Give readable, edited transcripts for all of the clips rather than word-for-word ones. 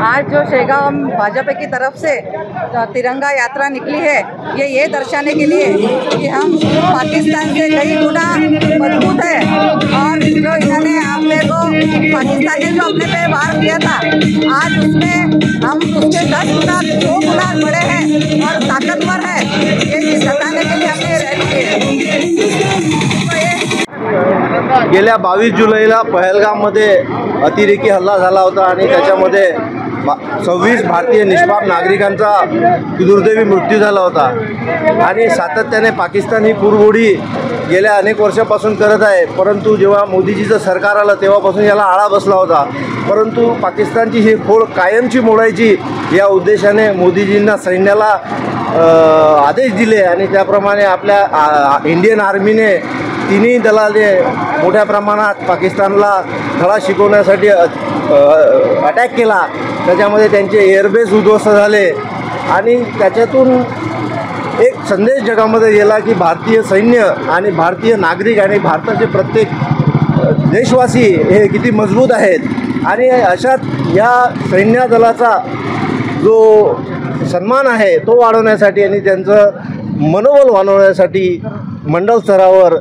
आज जो शेगांव भाजपा की तरफ से तिरंगा यात्रा निकली है, ये दर्शाने के लिए कि हम पाकिस्तान से कई गुना मजबूत है। और जो इन्होंने अपने को पाकिस्तान ने जो अपने पे वार किया था, आज उसमें हम उसके 10 गुना 2 गुना बड़े हैं और ताकतवर है, ये जताने के लिए हमने रैली की है। गेल्या 22 जुलैला पहलगाममध्ये अतिरेकी हल्ला झाला होता आणि त्याच्यामध्ये 26 भारतीय निष्पाप नागरिकांचा दुर्दैवी मृत्यू झाला होता। आणि सातत्याने पाकिस्तान ही पुरबोडी गेल्या अनेक वर्षापासून करत आहे, परंतु जेव्हा मोदीजीचं सरकार आलं तेव्हापासून याला आळा बसला होता। परंतु पाकिस्तानची ही खोड कायमची मोडायची या उद्देशाने मोदीजींना सैन्याला आदेश दिले आणि त्याप्रमाणे आपल्या इंडियन आर्मीने तिन्ही दलाने मोठ्या प्रमाणात पाकिस्तानला धडा शिकवण्यासाठी अटॅक केला। त्याच्यामध्ये त्यांचे एअरबेस उद्ध्वस्त झाले आणि त्याच्यातून एक संदेश जगामध्ये गेला की भारतीय सैन्य आणि भारतीय नागरिक आणि भारताचे प्रत्येक देशवासी हे किती मजबूत आहेत। आणि अशात या सैन्य दलाचा जो सन्मान आहे तो वाढवण्यासाठी आणि त्यांचं मनोबल वाढवण्यासाठी मंडल स्तरावर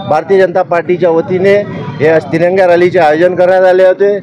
भारतीय जनता पार्टीच्या वतीने या तिरंगा रॅलीचे आयोजन करण्यात आले होते।